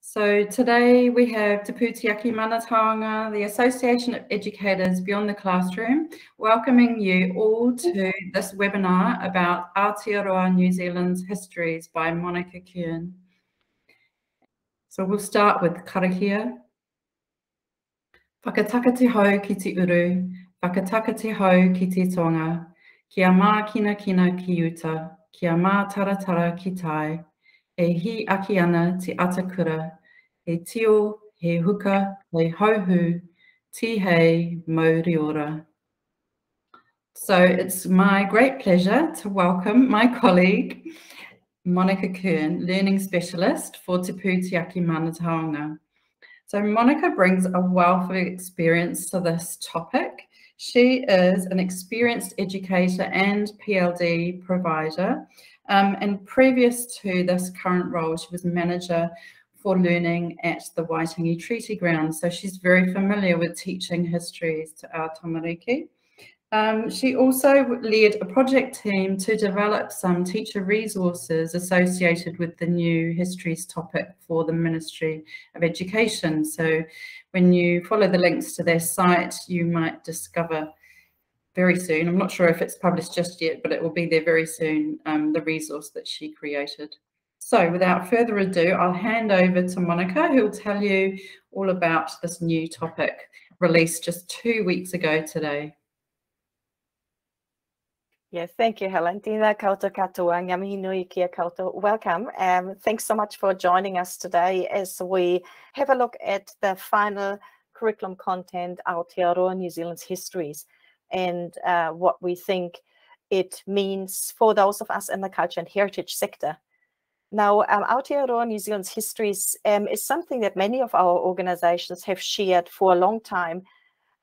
So today we have Te Pūtiyaki Mana Taonga, the Association of Educators Beyond the Classroom, welcoming you all to this webinar about Aotearoa New Zealand's Histories by Monika Kern. So we'll start with karahia. Whakataka te hau ki te uru, whakataka te hau ki te tonga, kia mā kina kina ki uta, kia mā taratara ki tai, e hi aki ana te atakura, he tio, he huka, he hauhu, ti hei mauriora. So it's my great pleasure to welcome my colleague, Monika Kern, Learning Specialist for Te Pūtiyaki Mana Taonga. So Monika brings a wealth of experience to this topic. She is an experienced educator and PLD provider. And previous to this current role, she was manager for learning at the Waitangi Treaty Grounds. So she's very familiar with teaching histories to our tamariki. She also led a project team to develop some teacher resources associated with the new histories topic for the Ministry of Education. So when you follow the links to their site, you might discover very soon, I'm not sure if it's published just yet, but it will be there very soon, the resource that she created. So without further ado, I'll hand over to Monika, who will tell you all about this new topic released just 2 weeks ago today. Yes, thank you, Helen. Tina koutou katoa, ngā mihi nui kia koutou. Welcome. Thanks so much for joining us today as we have a look at the final curriculum content, Aotearoa New Zealand's Histories, and what we think it means for those of us in the culture and heritage sector. Now, Aotearoa New Zealand's Histories is something that many of our organizations have shared for a long time.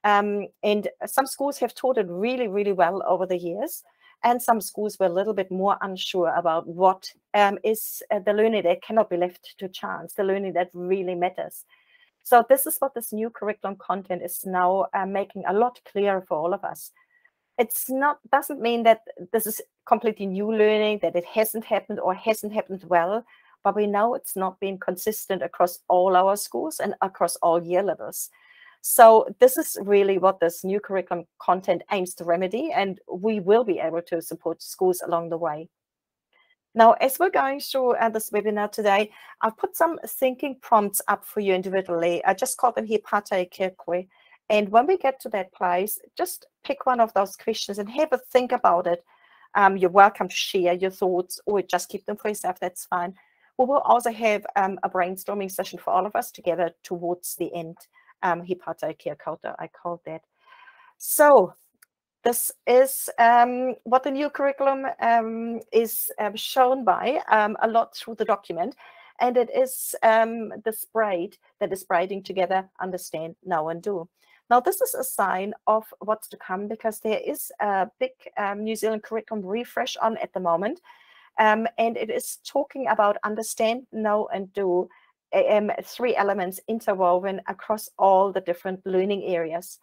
And some schools have taught it really, really well over the years. And some schools were a little bit more unsure about what is the learning that cannot be left to chance, the learning that really matters. So this is what this new curriculum content is now making a lot clearer for all of us. Doesn't mean that this is completely new learning, that it hasn't happened or hasn't happened well, but we know it's not been consistent across all our schools and across all year levels. So this is really what this new curriculum content aims to remedy, and we will be able to support schools along the way. Now, as we're going through this webinar today, I've put some thinking prompts up for you individually. I just call them here pate kia koe. And when we get to that place, just pick one of those questions and have a think about it. You're welcome to share your thoughts or just keep them for yourself, that's fine. We will also have a brainstorming session for all of us together towards the end. Hipata kia koutou, I called that. So this is what the new curriculum is shown by a lot through the document. And it is this braid that is braiding together, understand, know and do. Now, this is a sign of what's to come because there is a big New Zealand curriculum refresh on at the moment. And it is talking about understand, know and do. 3 elements interwoven across all the different learning areas.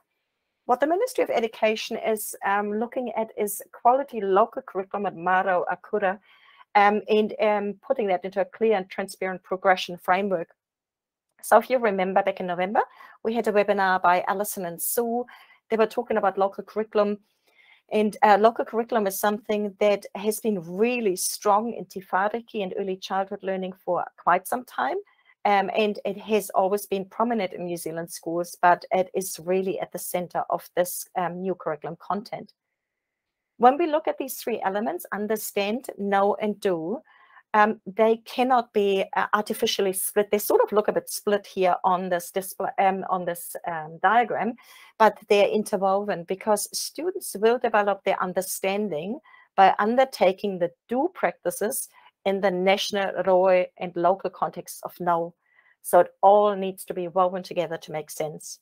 What the Ministry of Education is looking at is quality local curriculum at Maro Akura and putting that into a clear and transparent progression framework. So if you remember back in November, we had a webinar by Alison and Sue. They were talking about local curriculum. And local curriculum is something that has been really strong in Te Whāriki and early childhood learning for quite some time. And it has always been prominent in New Zealand schools, but it is really at the center of this new curriculum content. When we look at these 3 elements, understand, know, and do, they cannot be artificially split. They sort of look a bit split here on this display, on this diagram, but they're interwoven because students will develop their understanding by undertaking the do practices in the national, roe, and local context of know. So it all needs to be woven together to make sense.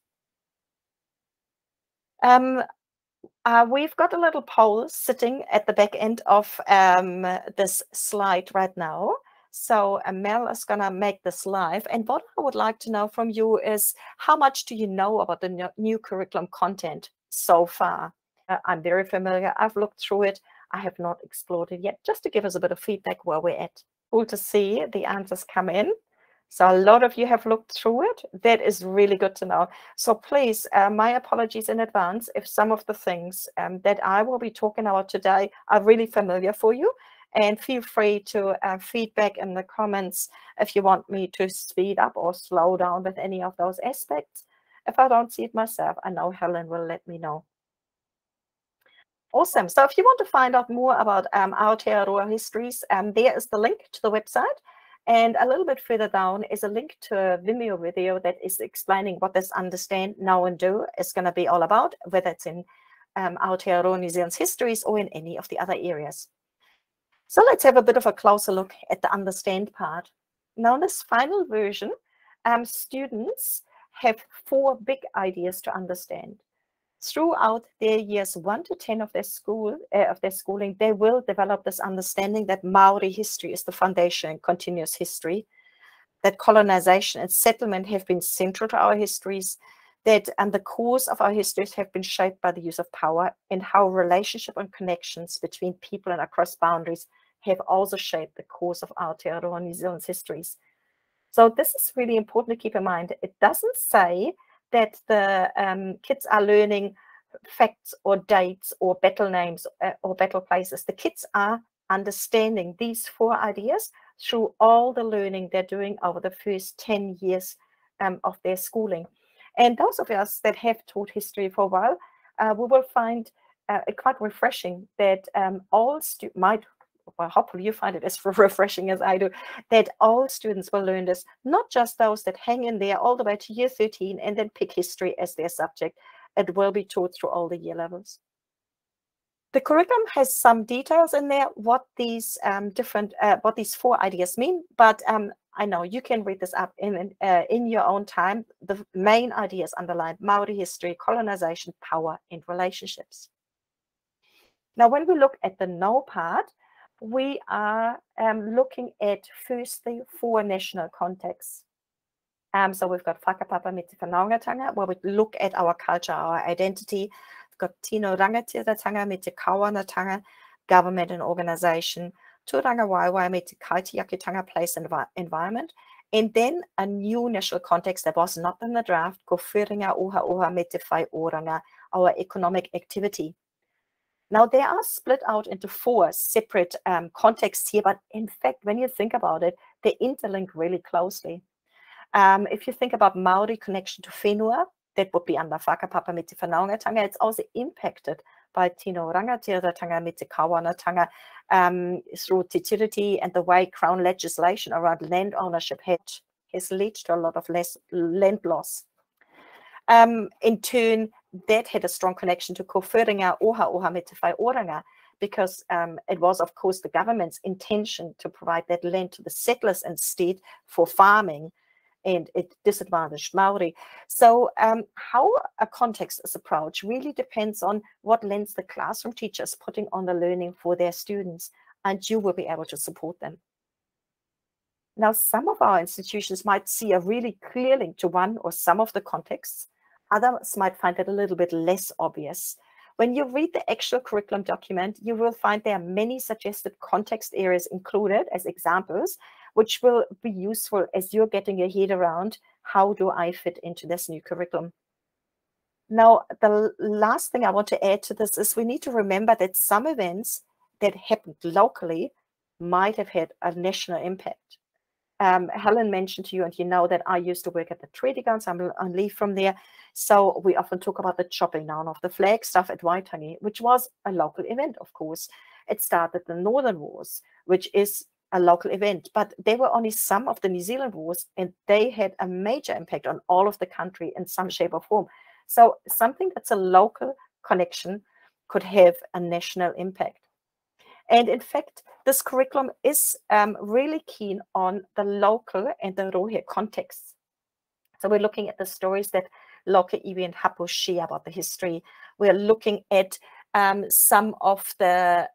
We've got a little poll sitting at the back end of this slide right now. So Mel is going to make this live. And what I would like to know from you is how much do you know about the new curriculum content so far? I'm very familiar. I've looked through it. I have not explored it yet, just to give us a bit of feedback where we're at. Cool to see the answers come in. So a lot of you have looked through it. That is really good to know. So please, my apologies in advance if some of the things that I will be talking about today are really familiar for you. And feel free to feedback in the comments if you want me to speed up or slow down with any of those aspects. If I don't see it myself, I know Helen will let me know. Awesome. So if you want to find out more about Aotearoa Histories, there is the link to the website. And a little bit further down is a link to a Vimeo video that is explaining what this Understand, Know and Do is going to be all about, whether it's in Aotearoa New Zealand's histories or in any of the other areas. So let's have a bit of a closer look at the Understand part. Now in this final version, students have 4 big ideas to understand. Throughout their years 1 to 10 of their schooling, they will develop this understanding that Maori history is the foundation in continuous history, that colonization and settlement have been central to our histories, that the course of our histories have been shaped by the use of power, and how relationship and connections between people and across boundaries have also shaped the course of Aotearoa New Zealand's histories. So this is really important to keep in mind. It doesn't say that the kids are learning facts or dates or battle names or battle places. The kids are understanding these 4 ideas through all the learning they're doing over the first 10 years of their schooling. And those of us that have taught history for a while, we will find it quite refreshing that all students well, hopefully you find it as refreshing as I do, that all students will learn this, not just those that hang in there all the way to year 13 and then pick history as their subject. It will be taught through all the year levels. The curriculum has some details in there, what these what these 4 ideas mean, but I know you can read this up in your own time. The main ideas underlined: Maori history, colonization, power, and relationships. Now, when we look at the know part, we are looking at firstly 4 national contexts. So we've got whakapapa me te whanaungatanga, where we look at our culture, our identity. We've got tino rangatiratanga me te kawanatanga, government and organization. Tūranga waiwai me te kaitiakitanga, place and environment. And then a new national context that was not in the draft, ko whiringa oha oha me te whai oranga, our economic activity. Now, they are split out into 4 separate contexts here, but in fact, when you think about it, they interlink really closely. If you think about Maori connection to whenua, that would be under whakapapa me te whanaungatanga. It's also impacted by tino rangatiratanga me te kawanatanga through te tiriti and the way Crown legislation around land ownership has led to a lot of land loss. In turn, that had a strong connection to ko whiringa oha oha me te whai oranga, because it was, of course, the government's intention to provide that land to the settlers instead for farming, and it disadvantaged Maori. So how a context is approached really depends on what lens the classroom teacher is putting on the learning for their students, and you will be able to support them. Now, some of our institutions might see a really clear link to one or some of the contexts. Others might find it a little bit less obvious. When you read the actual curriculum document, you will find there are many suggested context areas included as examples, which will be useful as you're getting your head around how do I fit into this new curriculum. Now, the last thing I want to add to this is we need to remember that some events that happened locally might have had a national impact. Helen mentioned to you, and you know that I used to work at the Treaty Grounds. I'm on leave from there. So we often talk about the chopping down of the flag stuff at Waitangi, which was a local event, of course. It started the Northern Wars, which is a local event, but they were only some of the New Zealand wars, and they had a major impact on all of the country in some shape or form. So something that's a local connection could have a national impact. And in fact, this curriculum is really keen on the local and the rohe contexts. So we're looking at the stories that local iwi and hapu share about the history. We're looking at some of the,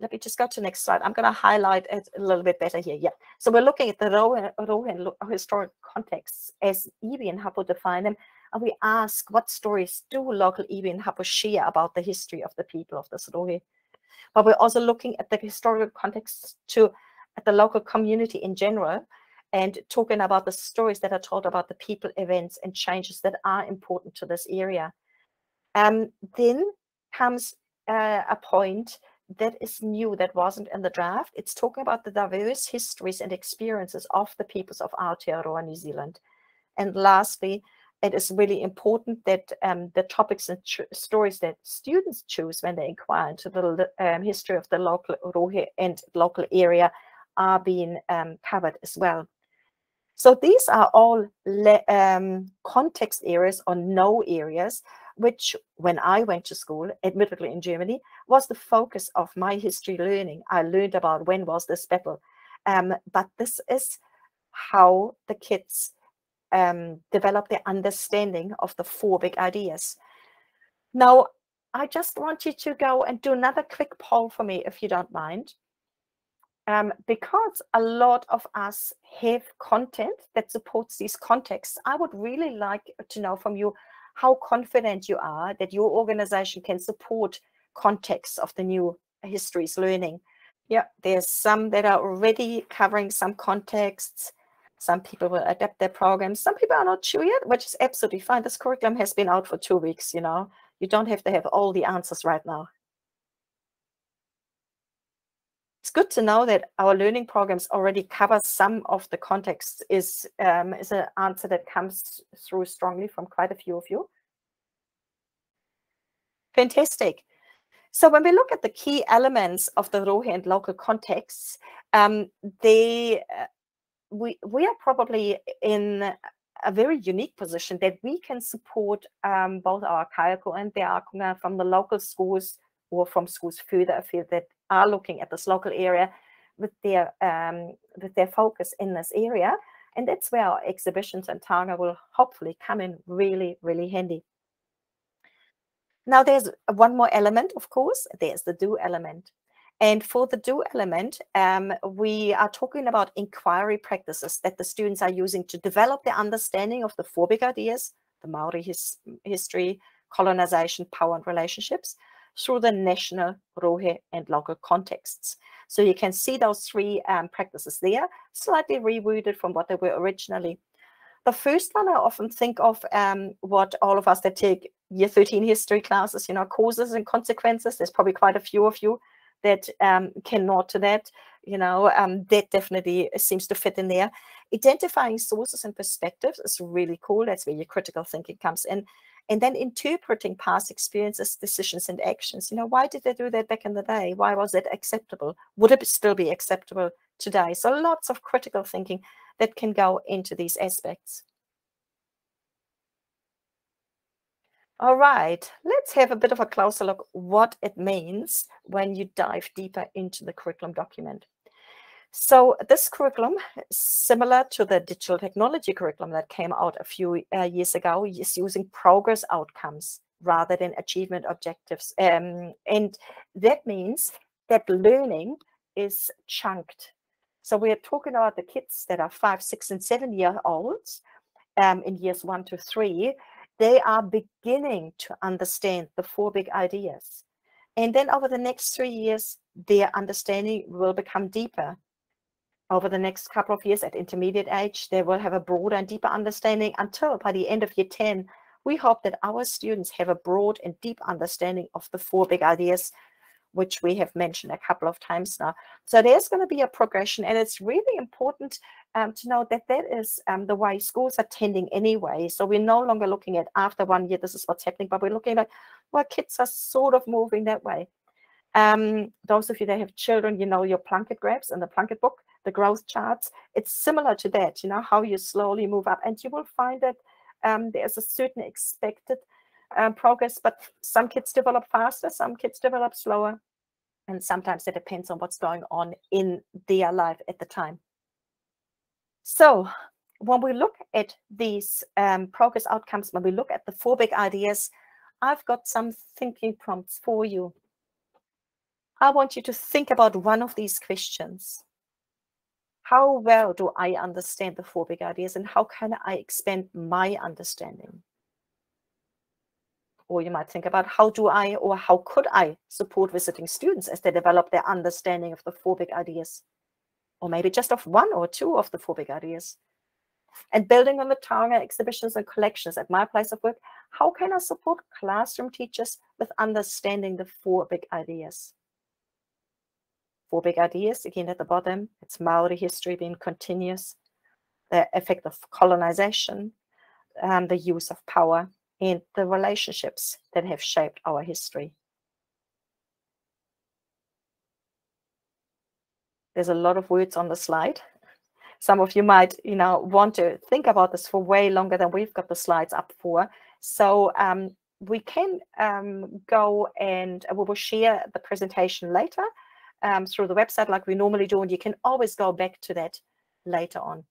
let me just go to the next slide. I'm going to highlight it a little bit better here. Yeah. So we're looking at the rohe and historic contexts as iwi and hapu define them. And we ask, what stories do local iwi and hapu share about the history of the people of this rohe? But we're also looking at the historical context at the local community in general, and talking about the stories that are told about the people, events, and changes that are important to this area. Then comes a point that is new, that wasn't in the draft. It's talking about the diverse histories and experiences of the peoples of Aotearoa, New Zealand. And lastly, it is really important that the topics and stories that students choose when they inquire into the history of the local rohe and local area are being covered as well. So these are all context areas or no areas, which when I went to school, admittedly in Germany, was the focus of my history learning. I learned about when was this battle. But this is how the kids develop their understanding of the 4 big ideas. Now, I just want you to go and do another quick poll for me, if you don't mind. Because a lot of us have content that supports these contexts, I would really like to know from you how confident you are that your organization can support contexts of the new histories learning. Yeah, there's some that are already covering some contexts. Some people will adapt their programs. Some people are not sure yet, which is absolutely fine. This curriculum has been out for 2 weeks, you know. You don't have to have all the answers right now. It's good to know that our learning programs already cover some of the context is an answer that comes through strongly from quite a few of you. Fantastic. So when we look at the key elements of the rohe and local contexts, we are probably in a very unique position that we can support both our kaiako and the ākonga from the local schools or from schools further afield that are looking at this local area with their focus in this area. And that's where our exhibitions and Taonga will hopefully come in really, really handy. Now there's one more element, of course, there's the do element. And for the do element, we are talking about inquiry practices that the students are using to develop their understanding of the 4 big ideas, the Maori history, colonization, power and relationships, through the national, rohe and local contexts. So you can see those 3 practices there, slightly reworded from what they were originally. The first one I often think of what all of us that take year 13 history classes, you know, causes and consequences. There's probably quite a few of you that can nod to that, you know, that definitely seems to fit in there. Identifying sources and perspectives is really cool. That's where your critical thinking comes in. And then interpreting past experiences, decisions, and actions. You know, why did they do that back in the day? Why was it acceptable? Would it still be acceptable today? So lots of critical thinking that can go into these aspects. All right, let's have a bit of a closer look what it means when you dive deeper into the curriculum document. So this curriculum, similar to the digital technology curriculum that came out a few years ago, is using progress outcomes rather than achievement objectives. And that means that learning is chunked. So we are talking about the kids that are 5, 6, and 7-year-olds in years 1 to 3. They are beginning to understand the 4 big ideas. And then over the next 3 years, their understanding will become deeper. Over the next couple of years at intermediate age, they will have a broader and deeper understanding until by the end of year 10, we hope that our students have a broad and deep understanding of the 4 big ideas, which we have mentioned a couple of times now. So there's going to be a progression, and it's really important to know that that is the way schools are tending anyway. So we're no longer looking at after 1 year, this is what's happening, but we're looking at, well, kids are sort of moving that way. Those of you that have children, you know your Plunkett graphs in the Plunkett book, the growth charts. It's similar to that, you know, how you slowly move up, and you will find that there's a certain expected progress, but some kids develop faster, some kids develop slower, and sometimes it depends on what's going on in their life at the time. So when we look at these progress outcomes, when we look at the 4 big ideas, I've got some thinking prompts for you. I want you to think about one of these questions. How well do I understand the 4 big ideas, and how can I expand my understanding? Or you might think about how do I or how could I support visiting students as they develop their understanding of the 4 big ideas? or maybe just of one or two of the 4 big ideas. And building on the Taonga exhibitions and collections at my place of work, how can I support classroom teachers with understanding the 4 big ideas? 4 big ideas, again at the bottom, it's Maori history being continuous, the effect of colonization, the use of power, and the relationships that have shaped our history. There's a lot of words on the slide. Some of you might, want to think about this for way longer than we've got the slides up for. So we can go and we will share the presentation later through the website like we normally do, and you can always go back to that later on.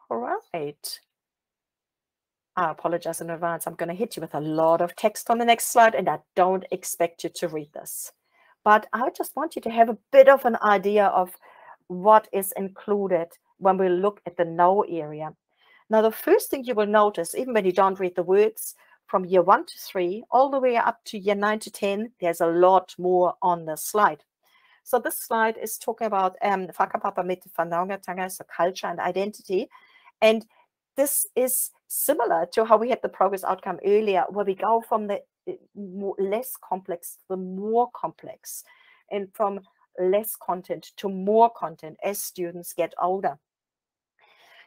All right. I apologize in advance. I'm going to hit you with a lot of text on the next slide, and I don't expect you to read this. But I just want you to have a bit of an idea of what is included when we look at the no area. Now, the first thing you will notice, even when you don't read the words, from year 1 to 3, all the way up to year 9 to 10, there's a lot more on the slide. So this slide is talking about whakapapa me te whanaungatanga, so culture and identity. And this is similar to how we had the progress outcome earlier, where we go from the less complex to the more complex, and from less content to more content as students get older.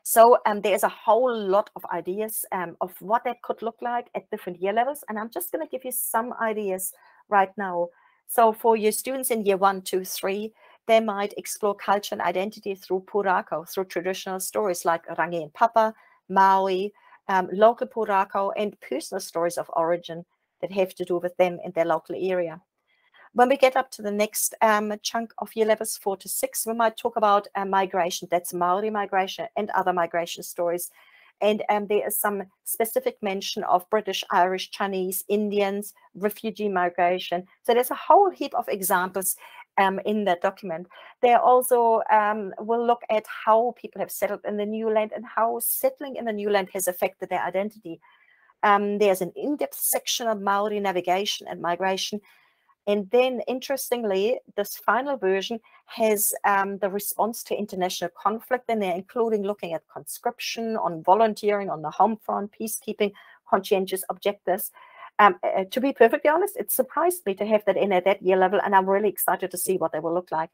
So there's a whole lot of ideas of what that could look like at different year levels. And I'm just going to give you some ideas right now. So for your students in year 1, 2, 3, they might explore culture and identity through pūrākau, through traditional stories like rangi and papa, Maui, local pūrākau, and personal stories of origin that have to do with them in their local area. When we get up to the next chunk of year levels 4 to 6, we might talk about migration. That's Maori migration and other migration stories. And there is some specific mention of British, Irish, Chinese, Indians, refugee migration. So there's a whole heap of examples in that document. They also will look at how people have settled in the new land and how settling in the new land has affected their identity. There's an in-depth section of Maori navigation and migration. And then, interestingly, this final version has the response to international conflict in there, including looking at conscription, on volunteering, on the home front, peacekeeping, conscientious objectives. To be perfectly honest, it surprised me to have that in at that year level, and I'm really excited to see what they will look like.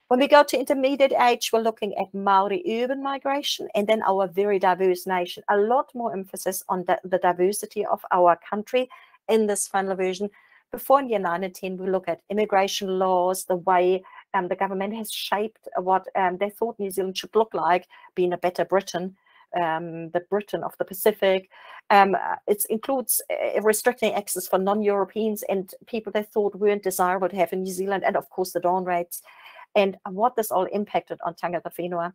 When we go to intermediate age, we're looking at Maori urban migration and then our very diverse nation. A lot more emphasis on the diversity of our country in this final version. Before in year 9 and 10, we look at immigration laws, the way the government has shaped what they thought New Zealand should look like, being a better Britain, the Britain of the Pacific. It includes restricting access for non-Europeans and people they thought weren't desirable to have in New Zealand, and of course the dawn rates, and what this all impacted on tangata whenua.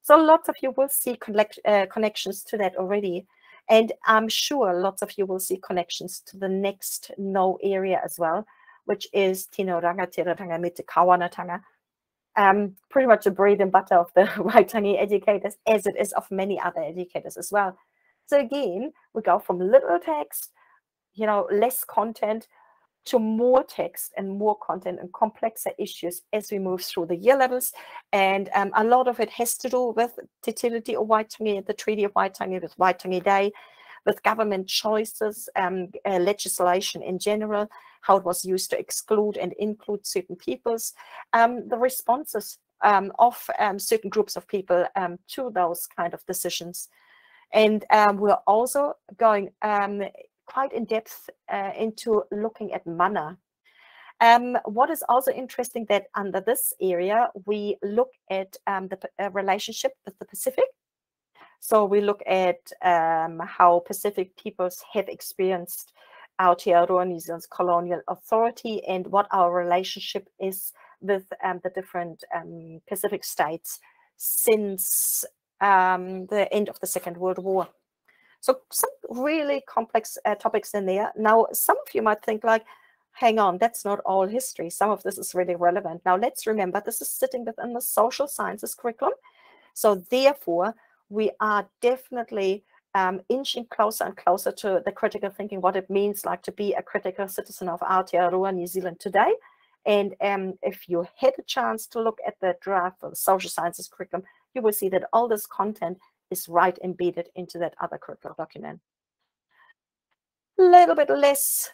So lots of you will see connections to that already. And I'm sure lots of you will see connections to the next no area as well, which is Tino Rangatiratanga me te Kawanatanga. Pretty much the bread and butter of the Waitangi educators, as it is of many other educators as well. So again, we go from little text, less content, to more text and more content and complexer issues as we move through the year levels. And a lot of it has to do with Te Tiriti o Waitangi, the Treaty of Waitangi, with Waitangi Day, with government choices, legislation in general, how it was used to exclude and include certain peoples, the responses of certain groups of people to those kind of decisions. And we're also going quite in depth into looking at mana. What is also interesting that under this area, we look at the relationship with the Pacific. So we look at how Pacific peoples have experienced Aotearoa, New Zealand's colonial authority, and what our relationship is with the different Pacific states since the end of the Second World War. So some really complex topics in there. Now, some of you might think like, hang on, that's not all history. Some of this is really relevant. Now, let's remember, this is sitting within the social sciences curriculum. So therefore, we are definitely inching closer and closer to the critical thinking, what it means like to be a critical citizen of Aotearoa, New Zealand today. And if you had a chance to look at the draft for the social sciences curriculum, you will see that all this content is right embedded into that other curriculum document. A little bit less,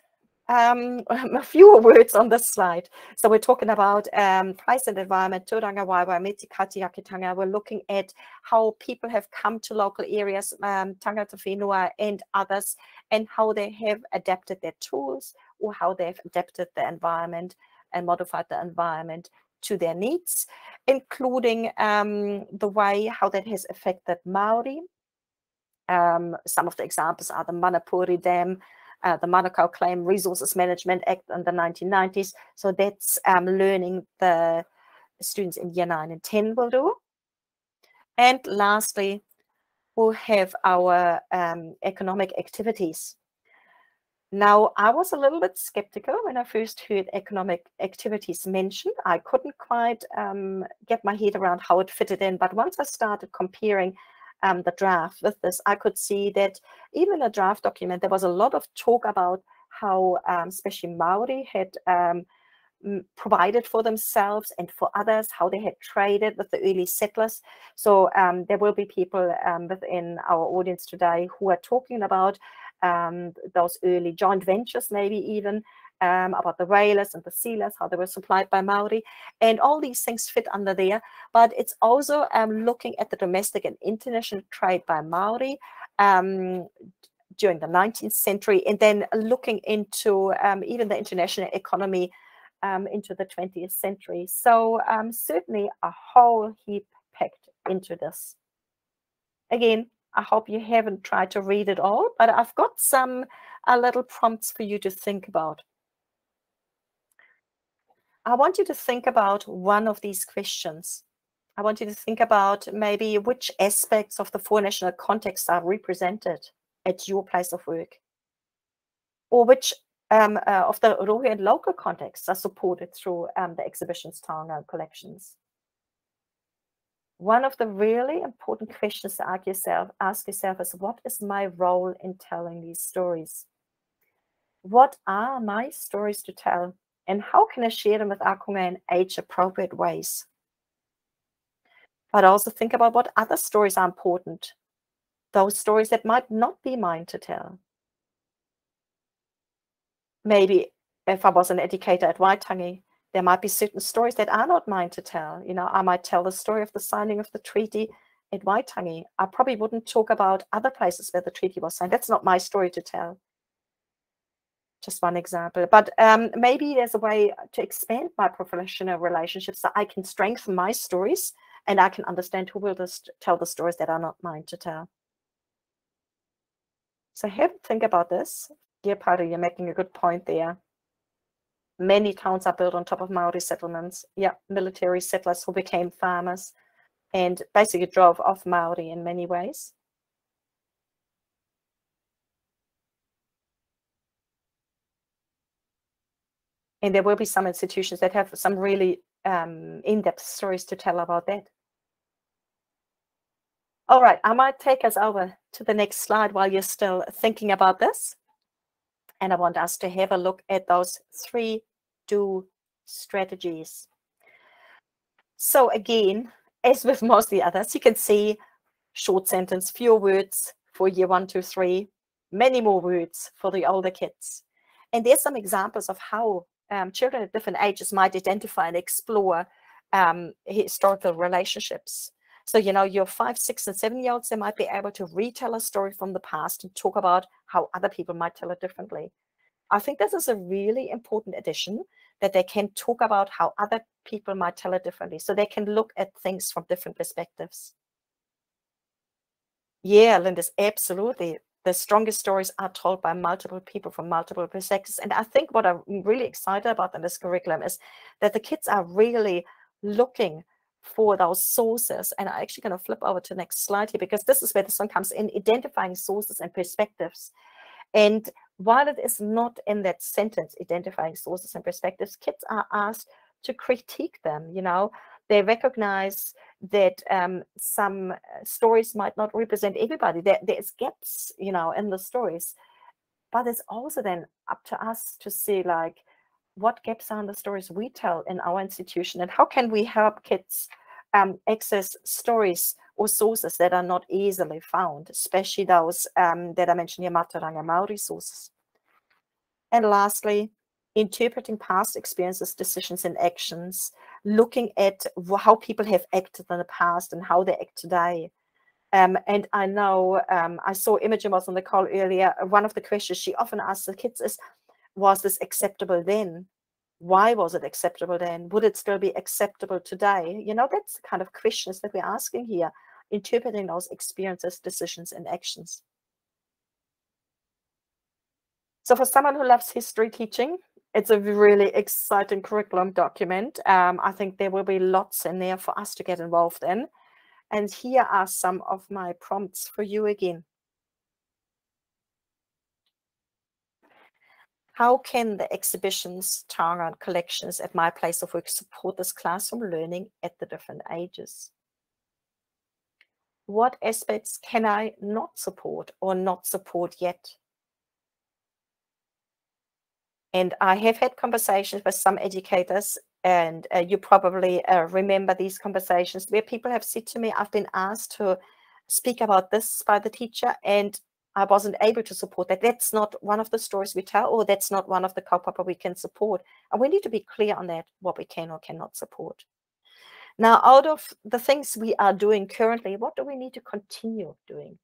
a fewer words on this slide. So we're talking about place and environment, tūranga waiwai, meti kati akitanga. We're looking at how people have come to local areas, tangata whenua and others, and how they have adapted their tools or how they've adapted the environment and modified the environment to their needs, including the way how that has affected Māori. Some of the examples are the Manapuri Dam, the Manukau Claim Resources Management Act in the 1990s. So that's learning the students in year 9 and 10 will do. And lastly, we'll have our economic activities. Now, I was a little bit skeptical when I first heard economic activities mentioned. I couldn't quite get my head around how it fitted in. But once I started comparing the draft with this, I could see that even in the draft document, there was a lot of talk about how especially Māori had provided for themselves and for others, how they had traded with the early settlers. So there will be people within our audience today who are talking about those early joint ventures, maybe even about the whalers and the sealers, how they were supplied by Māori, and all these things fit under there. But it's also looking at the domestic and international trade by Māori during the 19th century, and then looking into even the international economy into the 20th century. So certainly a whole heap packed into this. Again, I hope you haven't tried to read it all, but I've got some little prompts for you to think about. I want you to think about one of these questions. I want you to think about maybe which aspects of the 4 national contexts are represented at your place of work, or which of the Rohe and local contexts are supported through the exhibition's Taonga collections. One of the really important questions to ask yourself is, what is my role in telling these stories? What are my stories to tell? And how can I share them with ākonga in age-appropriate ways? But also think about what other stories are important. Those stories that might not be mine to tell. Maybe if I was an educator at Waitangi, there might be certain stories that are not mine to tell. You know, I might tell the story of the signing of the treaty at Waitangi. I probably wouldn't talk about other places where the treaty was signed. That's not my story to tell. Just one example. But maybe there's a way to expand my professional relationships so I can strengthen my stories and I can understand who will tell the stories that are not mine to tell. So have a think about this. Dear Pari, you're making a good point there. Many towns are built on top of Maori settlements. Yeah, military settlers who became farmers and basically drove off Maori in many ways. And there will be some institutions that have some really in-depth stories to tell about that. All right, I might take us over to the next slide while you're still thinking about this. And I want us to have a look at those 3 do strategies. So again, as with most of the others, you can see short sentence, fewer words for year 1, 2, 3, many more words for the older kids. And there's some examples of how children at different ages might identify and explore historical relationships. So, you know, your 5, 6, and 7-year-olds, they might be able to retell a story from the past and talk about how other people might tell it differently. I think this is a really important addition, that they can talk about how other people might tell it differently. So they can look at things from different perspectives. Yeah, Lindis, absolutely. The strongest stories are told by multiple people from multiple perspectives. And I think what I'm really excited about in this curriculum is that the kids are really looking for those sources. And I'm actually going to flip over to the next slide here, because this is where this one comes in, identifying sources and perspectives. And while it is not in that sentence, identifying sources and perspectives, kids are asked to critique them. You know, they recognize that some stories might not represent everybody. There's gaps, you know, in the stories. But it's also then up to us to see, like, what gaps are in the stories we tell in our institution, and how can we help kids access stories or sources that are not easily found, especially those that I mentioned here, Mātauranga Māori sources. And lastly, interpreting past experiences, decisions, and actions, looking at how people have acted in the past and how they act today. And I know, I saw Imogen was on the call earlier. One of the questions she often asks the kids is, was this acceptable then? Why was it acceptable then? Would it still be acceptable today? You know, that's the kind of questions that we're asking here, interpreting those experiences, decisions, and actions. So for someone who loves history teaching, it's a really exciting curriculum document. I think there will be lots in there for us to get involved in. And here are some of my prompts for you again. How can the exhibitions, Taonga, and collections at my place of work support this classroom learning at the different ages? What aspects can I not support or not support yet? And I have had conversations with some educators, and you probably remember these conversations where people have said to me, I've been asked to speak about this by the teacher, and I wasn't able to support that. That's not one of the stories we tell, or that's not one of the kaupapa we can support. And we need to be clear on that, what we can or cannot support. Now, out of the things we are doing currently, what do we need to continue doing?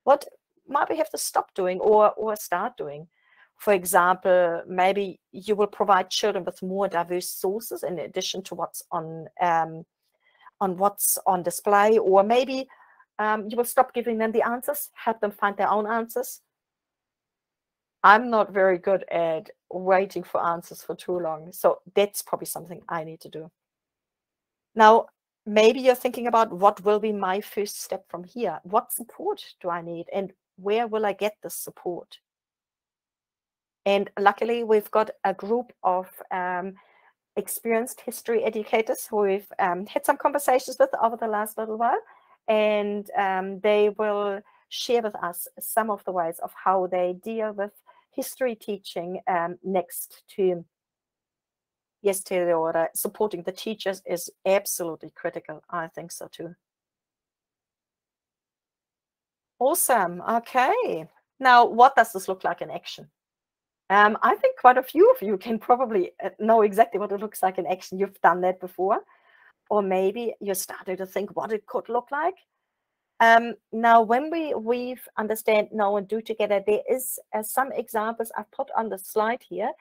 What might we have to stop doing or start doing? For example, maybe you will provide children with more diverse sources in addition to what's on what's on display, or maybe you will stop giving them the answers, help them find their own answers. I'm not very good at waiting for answers for too long, so that's probably something I need to do. Now, maybe you're thinking about, what will be my first step from here? What support do I need, and where will I get this support? And luckily, we've got a group of experienced history educators who we've had some conversations with over the last little while, and they will share with us some of the ways of how they deal with history teaching next term. Yes, Aotearoa, supporting the teachers is absolutely critical. I think so too. Awesome. Okay. Now, what does this look like in action? I think quite a few of you can probably know exactly what it looks like in action. You've done that before, or maybe you're starting to think what it could look like. Now, when we understand, know, and do together, there is some examples I've put on the slide here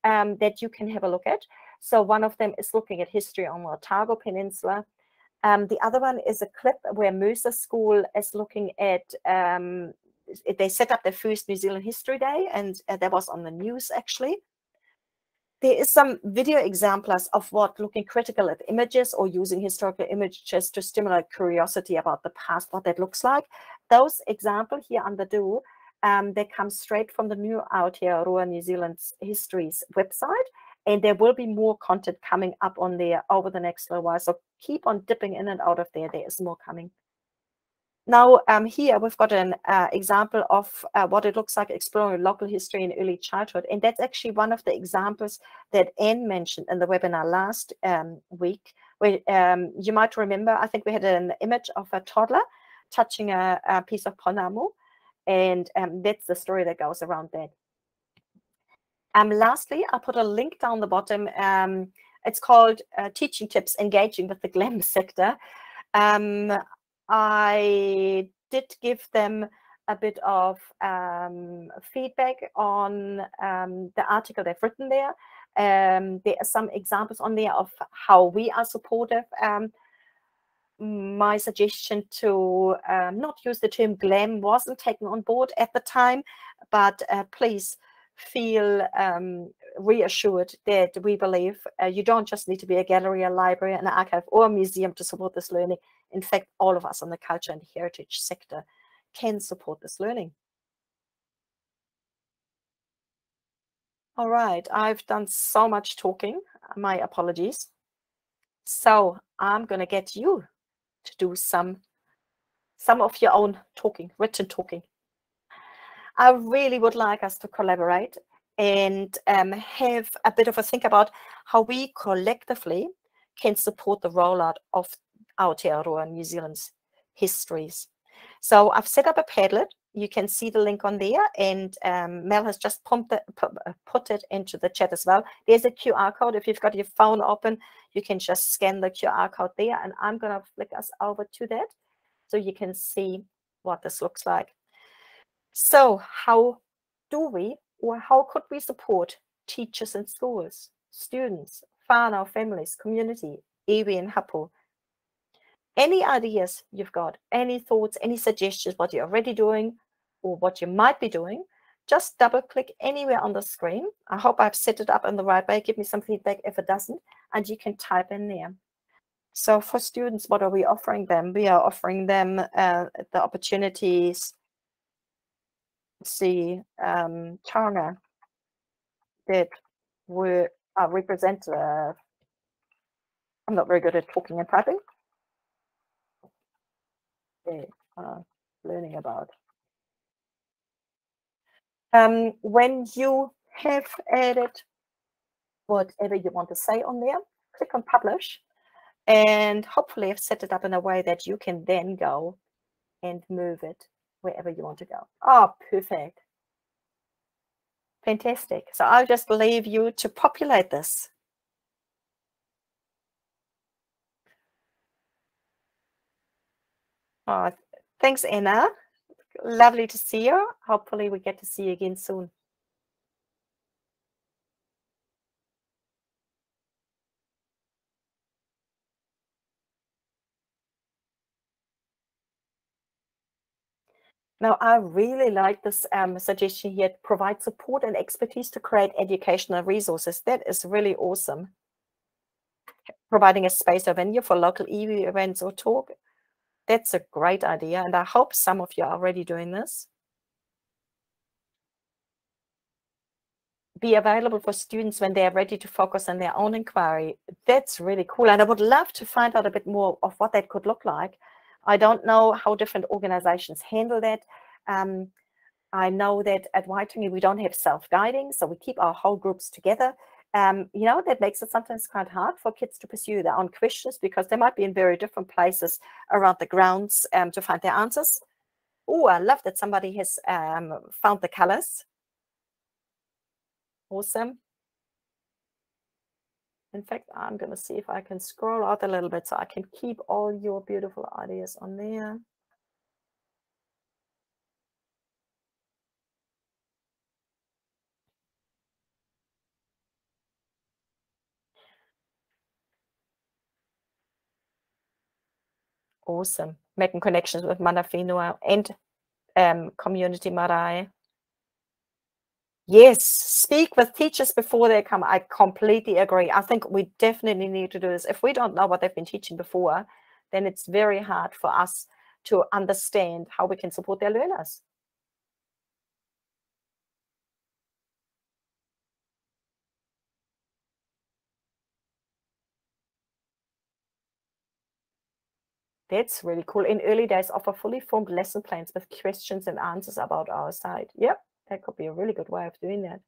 that you can have a look at. So one of them is looking at history on the Otago Peninsula. The other one is a clip where Mercer School is looking at they set up their first New Zealand History Day, and that was on the news actually. There is some video examples of what looking critical at images or using historical images to stimulate curiosity about the past, what that looks like. Those examples here under do, they come straight from the new Aotearoa New Zealand's Histories website, and there will be more content coming up on there over the next little while. So keep on dipping in and out of there. There is more coming. Now, here we've got an example of what it looks like exploring local history in early childhood. And that's actually one of the examples that Anne mentioned in the webinar last week, where you might remember, I think we had an image of a toddler touching a piece of ponamu. And that's the story that goes around that. Lastly, I'll put a link down the bottom. It's called Teaching Tips, Engaging with the GLAM Sector. I did give them a bit of feedback on the article they've written there. There are some examples on there of how we are supportive. My suggestion to not use the term GLAM wasn't taken on board at the time, but please feel reassured that we believe you don't just need to be a gallery, a library, an archive, or a museum to support this learning. In fact, all of us in the culture and heritage sector can support this learning. All right, I've done so much talking. My apologies. So I'm going to get you to do some of your own talking, written talking. I really would like us to collaborate and have a bit of a think about how we collectively can support the rollout of Aotearoa New Zealand's histories. So I've set up a Padlet. You can see the link on there, and Mel has just put it into the chat as well. There's a QR code. If you've got your phone open, you can just scan the QR code there, and I'm going to flick us over to that so you can see what this looks like. So how do we, or how could we support teachers in schools, students, whānau families, community, iwi and hapu? Any ideas you've got, any thoughts, any suggestions, what you're already doing or what you might be doing, just double click anywhere on the screen. I hope I've set it up in the right way. Give me some feedback if it doesn't, and you can type in there. So for students, what are we offering them? We are offering them the opportunities. See, Taonga that were representative. I'm not very good at talking and typing. They are learning about. When you have added whatever you want to say on there, click on publish, and hopefully I've set it up in a way that you can then go and move it wherever you want to go. Oh, perfect. Fantastic. So I'll just leave you to populate this. Oh, thanks, Anna. Lovely to see you. Hopefully we get to see you again soon. Now, I really like this suggestion here, provide support and expertise to create educational resources. That is really awesome. Providing a space or venue for local iwi events or talk. That's a great idea, and I hope some of you are already doing this. Be available for students when they are ready to focus on their own inquiry. That's really cool, and I would love to find out a bit more of what that could look like. I don't know how different organizations handle that. I know that at Waitangi we don't have self-guiding, so we keep our whole groups together. You know, that makes it sometimes quite hard for kids to pursue their own questions because they might be in very different places around the grounds to find their answers. Oh, I love that somebody has found the colors. Awesome. In fact, I'm going to see if I can scroll out a little bit so I can keep all your beautiful ideas on there. Awesome. Making connections with mana whenua and community marae. Yes, speak with teachers before they come. I completely agree. I think we definitely need to do this. If we don't know what they've been teaching before, then it's very hard for us to understand how we can support their learners. That's really cool. In early days, offer fully formed lesson plans with questions and answers about our side. Yep, that could be a really good way of doing that.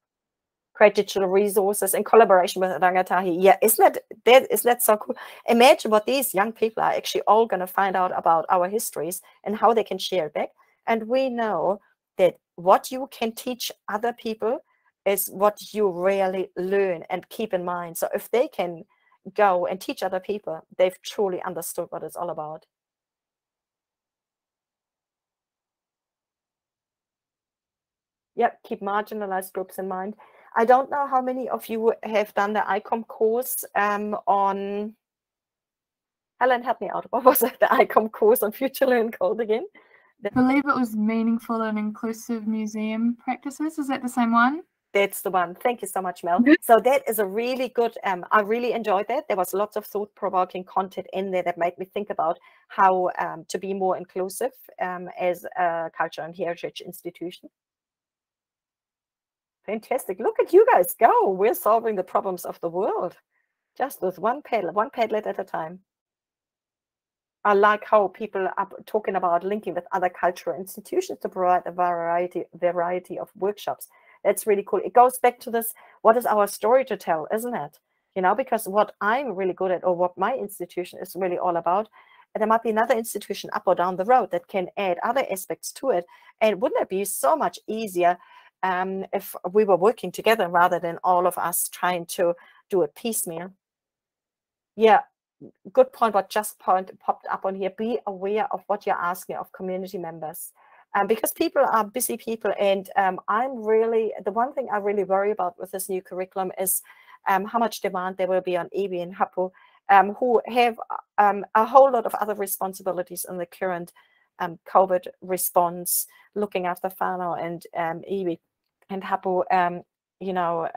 Create digital resources in collaboration with rangatahi. Yeah, isn't that so cool? Imagine what these young people are actually all going to find out about our histories and how they can share it back. And we know that what you can teach other people is what you really learn and keep in mind. So if they can go and teach other people, they've truly understood what it's all about. Yep, keep marginalized groups in mind. I don't know how many of you have done the ICOM course on, Helen, help me out. What was it, the ICOM course on Future Learn called again? I believe it was Meaningful and Inclusive Museum Practices. Is that the same one? That's the one. Thank you so much, Mel. So that is a really good, I really enjoyed that. There was lots of thought-provoking content in there that made me think about how to be more inclusive as a culture and heritage institution. Fantastic. Look at you guys go. We're solving the problems of the world just with one Padlet at a time. I like how people are talking about linking with other cultural institutions to provide a variety of workshops. That's really cool. It goes back to this, what is our story to tell, isn't it? You know, because what I'm really good at, or what my institution is really all about, there might be another institution up or down the road that can add other aspects to it. And wouldn't it be so much easier if we were working together rather than all of us trying to do it piecemeal? Yeah, good point. What just popped up on here. Be aware of what you're asking of community members. Because people are busy people, and the one thing I really worry about with this new curriculum is how much demand there will be on iwi and hapu, who have a whole lot of other responsibilities in the current COVID response, looking after whānau and iwi and hapu, you know,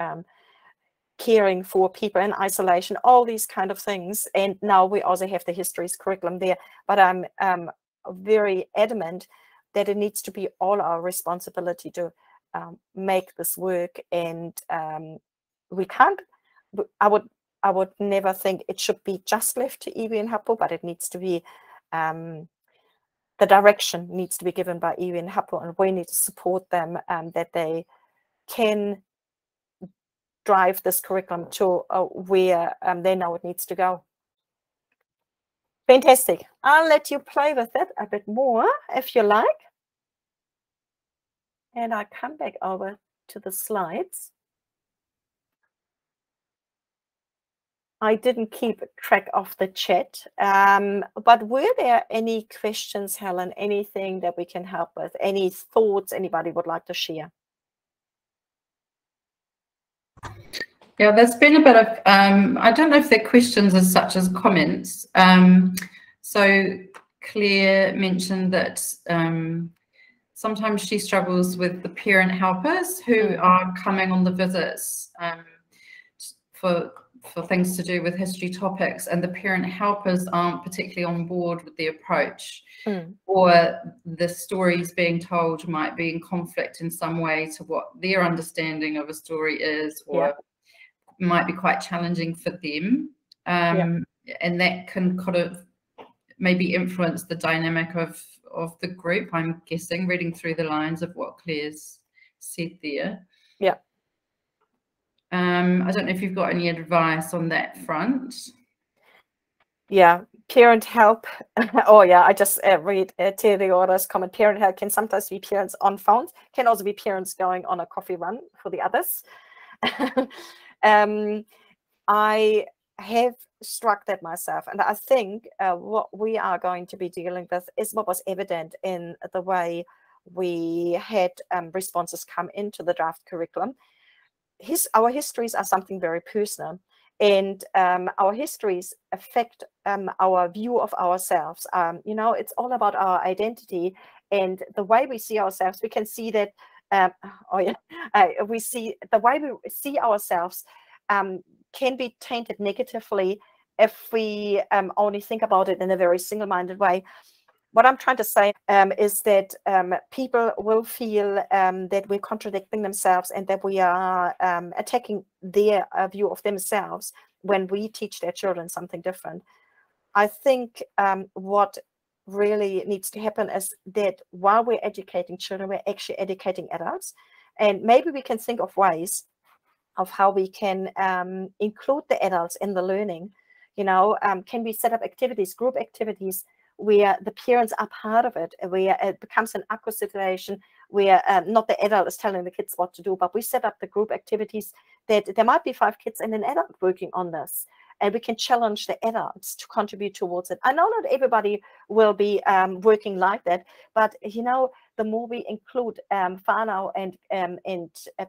caring for people in isolation, all these kind of things. And now we also have the histories curriculum there, but I'm very adamant that it needs to be all our responsibility to make this work. And we can't, I would never think it should be just left to iwi and hapu, but it needs to be, the direction needs to be given by iwi and hapu, and we need to support them that they can drive this curriculum to where they know it needs to go. Fantastic. I'll let you play with it a bit more if you like. And I'll come back over to the slides. I didn't keep track of the chat, but were there any questions, Helen? Anything that we can help with? Any thoughts anybody would like to share? Yeah, there's been a bit of, I don't know if they're questions as such as comments. So Claire mentioned that sometimes she struggles with the parent helpers who are coming on the visits for things to do with history topics, and the parent helpers aren't particularly on board with the approach, or the stories being told might be in conflict in some way to what their understanding of a story is, or might be quite challenging for them. And that can kind of maybe influence the dynamic of the group, I'm guessing, reading through the lines of what Claire's said there. Yeah. I don't know if you've got any advice on that front. Yeah, parent help. Oh yeah, I just read Aotearoa's comment. Parent help can sometimes be parents on phones, can also be parents going on a coffee run for the others. I have struck that myself, and I think what we are going to be dealing with is what was evident in the way we had responses come into the draft curriculum. Our histories are something very personal, and our histories affect our view of ourselves. You know, it's all about our identity and the way we see ourselves. We can see that, we see the way we see ourselves can be tainted negatively if we only think about it in a very single-minded way. What I'm trying to say is that people will feel that we're contradicting themselves and that we are attacking their view of themselves when we teach their children something different. I think what really needs to happen is that while we're educating children, we're actually educating adults. And maybe we can think of ways of how we can include the adults in the learning. You know, can we set up activities, group activities, where the parents are part of it, where it becomes an aqua situation, where not the adult is telling the kids what to do, but we set up the group activities that there might be 5 kids and an adult working on this. And we can challenge the adults to contribute towards it. I know not everybody will be working like that, but you know, the more we include whānau and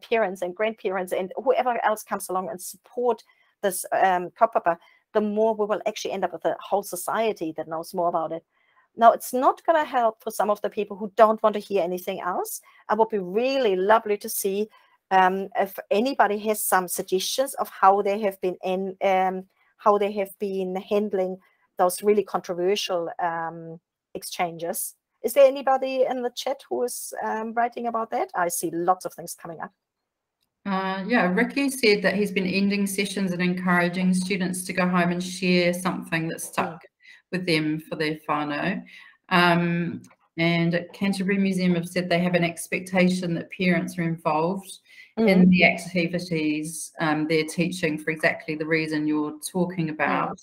parents and grandparents and whoever else comes along and support this kaupapa, the more we will actually end up with a whole society that knows more about it. Now, it's not going to help for some of the people who don't want to hear anything else. It would be really lovely to see if anybody has some suggestions of how they have been handling those really controversial exchanges. Is there anybody in the chat who is writing about that? I see lots of things coming up. Yeah, Ricky said that he's been ending sessions and encouraging students to go home and share something that stuck with them for their whānau. And at Canterbury Museum have said they have an expectation that parents are involved in the activities they're teaching for exactly the reason you're talking about.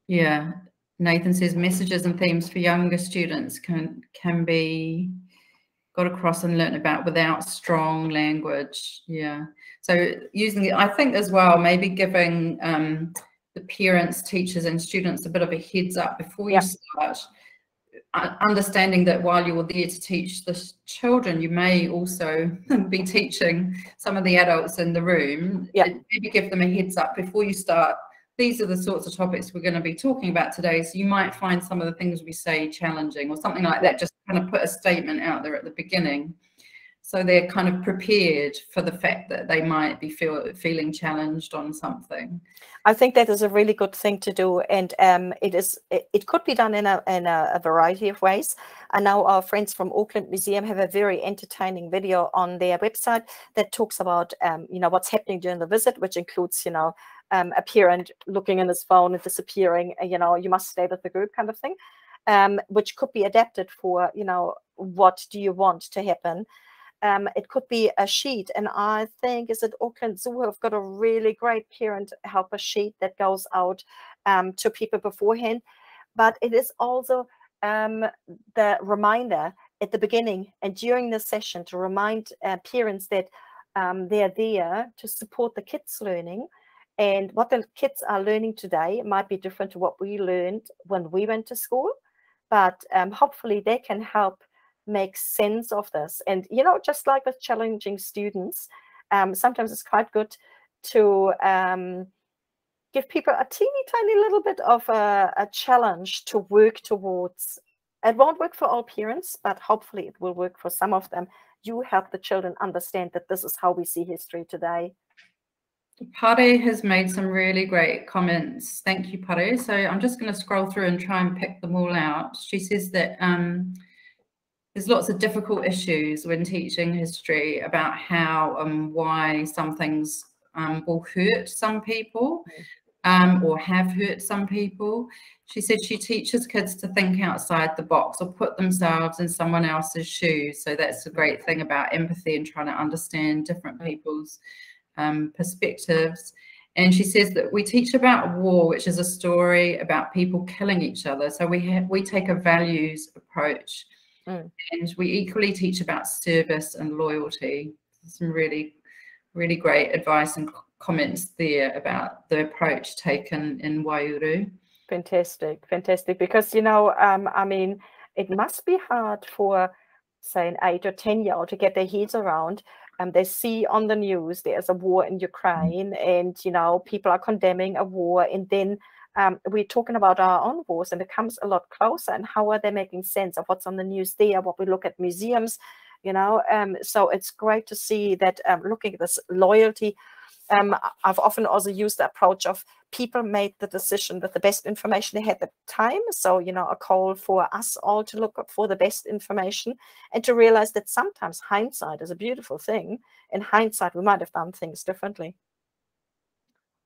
Yeah, Nathan says messages and themes for younger students can be got across and learnt about without strong language. Yeah, so using it, I think as well, maybe giving the parents, teachers and students a bit of a heads up before you start, understanding that while you're there to teach the children, you may also be teaching some of the adults in the room. Maybe give them a heads up before you start. These are the sorts of topics we're going to be talking about today. So you might find some of the things we say challenging or something like that. Just kind of put a statement out there at the beginning, so they're kind of prepared for the fact that they might be feeling challenged on something. I think that is a really good thing to do, and it could be done in a variety of ways. I know our friends from Auckland Museum have a very entertaining video on their website that talks about you know, what's happening during the visit, which includes, you know, a parent looking in his phone and disappearing, you know, you must stay with the group kind of thing, which could be adapted for, you know, what do you want to happen. It could be a sheet, and I think is that Auckland Zoo have got a really great parent helper sheet that goes out to people beforehand. But it is also the reminder at the beginning and during the session to remind parents that they're there to support the kids' learning, and what the kids are learning today might be different to what we learned when we went to school. But hopefully they can help make sense of this. And, you know, just like with challenging students, sometimes it's quite good to give people a teeny tiny little bit of a challenge to work towards. It won't work for all parents, but hopefully it will work for some of them. You help the children understand that this is how we see history today. Pare has made some really great comments. Thank you, Pare. So I'm just going to scroll through and try and pick them all out. She says that there's lots of difficult issues when teaching history about how and why some things will hurt some people or have hurt some people. She said she teaches kids to think outside the box or put themselves in someone else's shoes. So that's a great thing about empathy and trying to understand different people's perspectives. And she says that we teach about war, which is a story about people killing each other. So we take a values approach. And we equally teach about service and loyalty. Some really, really great advice and comments there about the approach taken in Waiouru. Fantastic, fantastic. Because, you know, I mean, it must be hard for, say, an 8 or 10-year-old to get their heads around. They see on the news there's a war in Ukraine, and, you know, people are condemning a war, and then we're talking about our own wars, and it comes a lot closer. And how are they making sense of what's on the news there, what we look at museums, you know? So it's great to see that looking at this loyalty. I've often also used the approach of people made the decision with the best information they had at the time. So, you know, a call for us all to look for the best information and to realize that sometimes hindsight is a beautiful thing. In hindsight, we might have done things differently.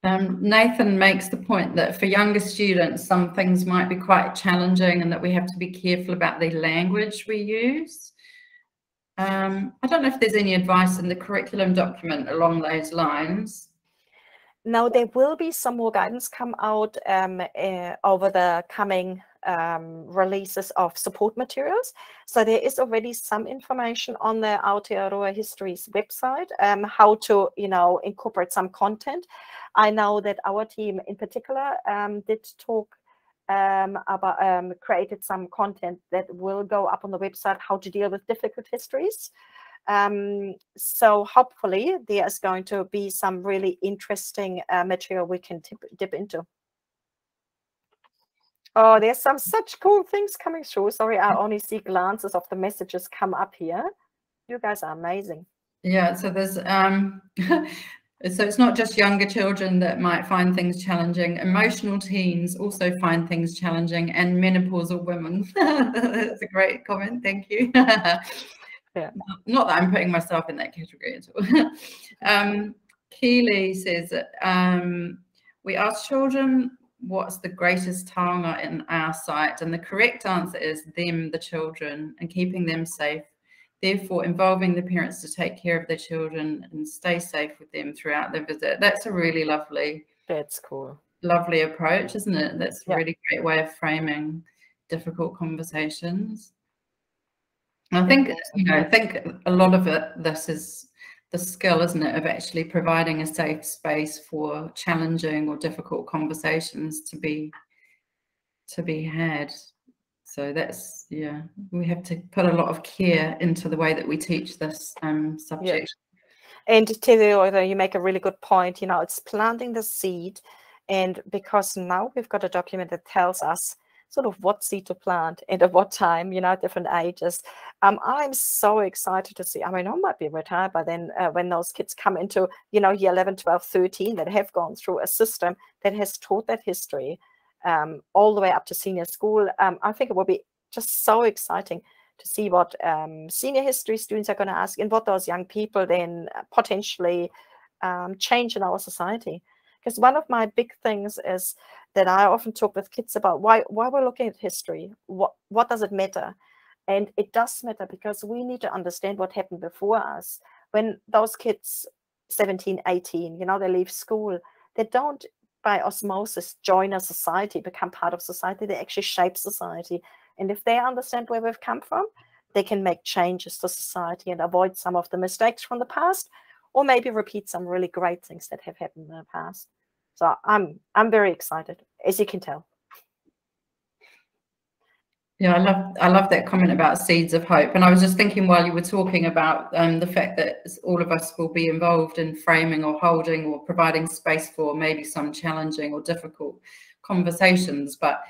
Nathan makes the point that for younger students, some things might be quite challenging and that we have to be careful about the language we use. I don't know if there's any advice in the curriculum document along those lines. Now, there will be some more guidance come out over the coming releases of support materials. So there is already some information on the Aotearoa Histories website, how to, you know, incorporate some content. I know that our team in particular did talk about created some content that will go up on the website, how to deal with difficult histories. So hopefully there is going to be some really interesting material we can dip into. Oh, there's some such cool things coming through. Sorry, I only see glances of the messages come up here. You guys are amazing. Yeah, so there's so it's not just younger children that might find things challenging. Emotional teens also find things challenging, and menopausal women. That's a great comment. Thank you. Yeah. Not that I'm putting myself in that category at all. Keely says, we ask children what's the greatest taonga in our sight? And the correct answer is them, the children, and keeping them safe. Therefore, involving the parents to take care of their children and stay safe with them throughout their visit. That's a really lovely. That's cool. Lovely approach, isn't it? That's a Yeah. really great way of framing difficult conversations. And I think, I think a lot of this is the skill, isn't it, of actually providing a safe space for challenging or difficult conversations to be had. So that's, yeah, we have to put a lot of care into the way that we teach this subject. Yeah. And Te Reo, you make a really good point. It's planting the seed, and because now we've got a document that tells us sort of what seed to plant and at what time, different ages. I'm so excited to see. I mean, I might be retired by then when those kids come into, year 11, 12, 13 that have gone through a system that has taught that history all the way up to senior school. I think it will be just so exciting to see what senior history students are going to ask and what those young people then potentially change in our society. Because one of my big things is that I often talk with kids about why we're looking at history. What does it matter? And it does matter because we need to understand what happened before us. When those kids, 17, 18, they leave school, they don't by osmosis join a society, become part of society. They actually shape society. And if they understand where we've come from, they can make changes to society and avoid some of the mistakes from the past, or maybe repeat some really great things that have happened in the past. So I'm very excited, as you can tell. Yeah, I love that comment about seeds of hope. And I was just thinking while you were talking about the fact that all of us will be involved in framing or holding or providing space for maybe some challenging or difficult conversations. But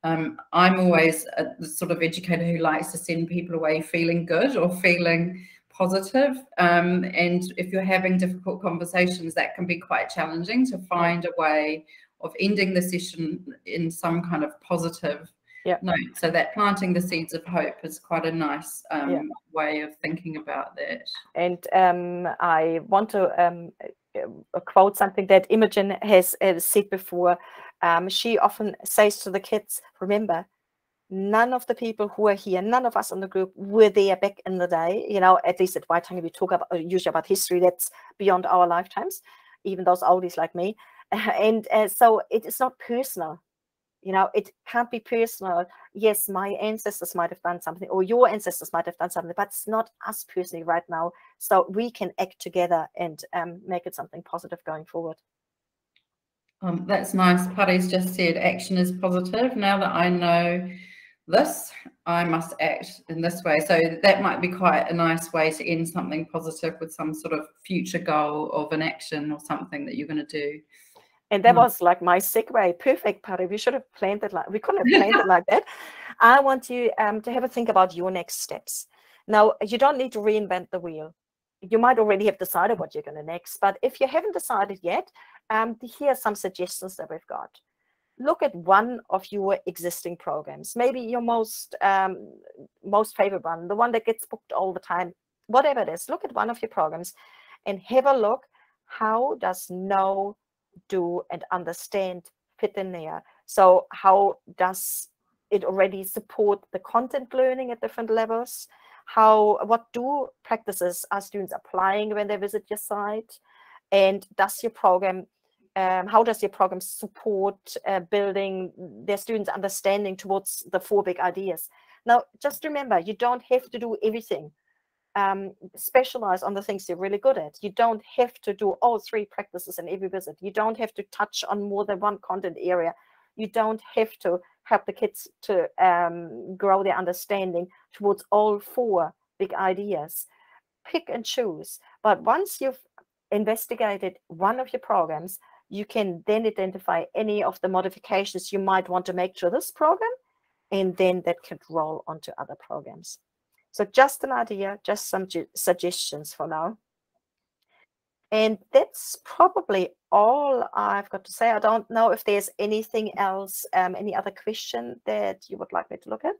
I'm always the sort of educator who likes to send people away feeling good or feeling positive. And if you're having difficult conversations, that can be quite challenging to find a way of ending the session in some kind of positive note. So that planting the seeds of hope is quite a nice way of thinking about that. And I want to quote something that Imogen has said before. She often says to the kids, remember, none of the people who are here, none of us in the group were there back in the day. At least at Waitangi, we talk about usually about history that's beyond our lifetimes, even those oldies like me. And so it is not personal. It can't be personal. Yes, my ancestors might have done something, or your ancestors might have done something, but it's not us personally right now. So we can act together and make it something positive going forward. That's nice. Pari's just said action is positive. Now that I know this, I must act in this way. So that might be quite a nice way to end something positive with some sort of future goal of an action or something that you're going to do. And that was like my segue. Perfect, Pari. We should have planned it we couldn't have planned it like that. I want you to have a think about your next steps. Now, you don't need to reinvent the wheel. You might already have decided what you're going to next, but if you haven't decided yet, here are some suggestions that we've got. Look at one of your existing programs, maybe your most favorite one, the one that gets booked all the time, whatever it is. Look at one of your programs and have a look. How does know, do, and understand fit in there? So how does it already support the content learning at different levels? What do practices are students applying when they visit your site? And does your program how does your program support building their students' understanding towards the 4 big ideas? Now, just remember, you don't have to do everything. Specialize on the things you're really good at. You don't have to do all 3 practices in every visit. You don't have to touch on more than one content area. You don't have to help the kids to grow their understanding towards all 4 big ideas. Pick and choose. But once you've investigated one of your programs, you can then identify any of the modifications you might want to make to this program, and then that can roll onto other programs. So just an idea, just some suggestions for now. And that's probably all I've got to say. I don't know if there's anything else, any other question that you would like me to look at?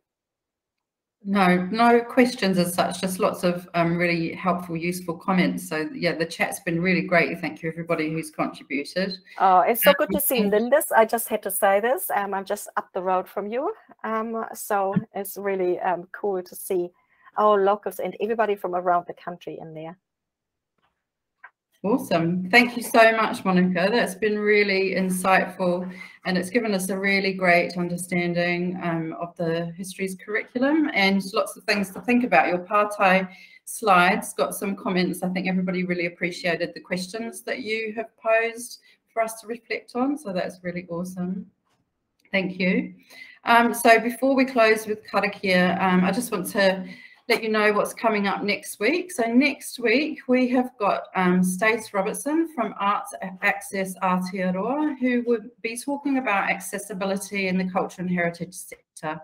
No questions as such, just lots of really helpful, useful comments. So yeah, the chat's been really great. Thank you everybody who's contributed. Oh, it's so good to see Linda's. I just had to say this. I'm just up the road from you. So it's really cool to see our locals and everybody from around the country in there. Awesome. Thank you so much, Monika. That's been really insightful, and it's given us a really great understanding of the Histories curriculum and lots of things to think about. Your Pātai slides got some comments. I think everybody really appreciated the questions that you have posed for us to reflect on, so that's really awesome. Thank you. So before we close with karakia, I just want to let you know what's coming up next week. So next week we have got Stace Robertson from Arts Access Aotearoa, who would be talking about accessibility in the culture and heritage sector.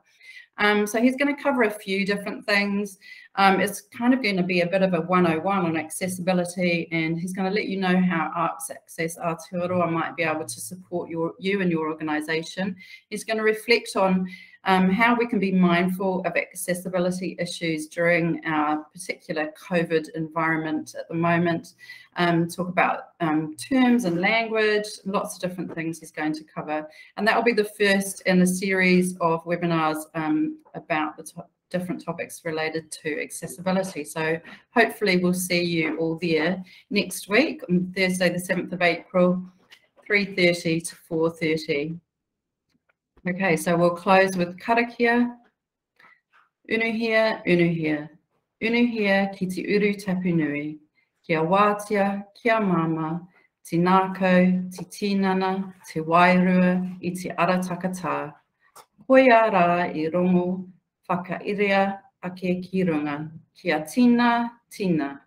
So he's going to cover a few different things. It's kind of going to be a bit of a 101 on accessibility, and he's going to let you know how Arts Access Aotearoa might be able to support you and your organisation. He's going to reflect on how we can be mindful of accessibility issues during our particular COVID environment at the moment, talk about terms and language, lots of different things he's going to cover. And that will be the first in a series of webinars about the different topics related to accessibility. So hopefully we'll see you all there next week on Thursday the 7th of April, 3:30 to 4:30. Okay, so we'll close with karakia. Unuhia, unuhia. Unuhia ki te uru tapu nui. Kia wātia, kia mama, te nākau, te tinana, te wairua, I te aratakatā. Koia rā I rongo, whakairea ake ki runga. Kia tina, tina.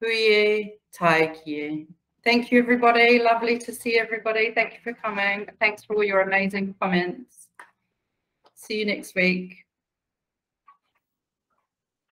Huie, tai kie. Thank you, everybody. Lovely to see everybody. Thank you for coming. Thanks for all your amazing comments. See you next week.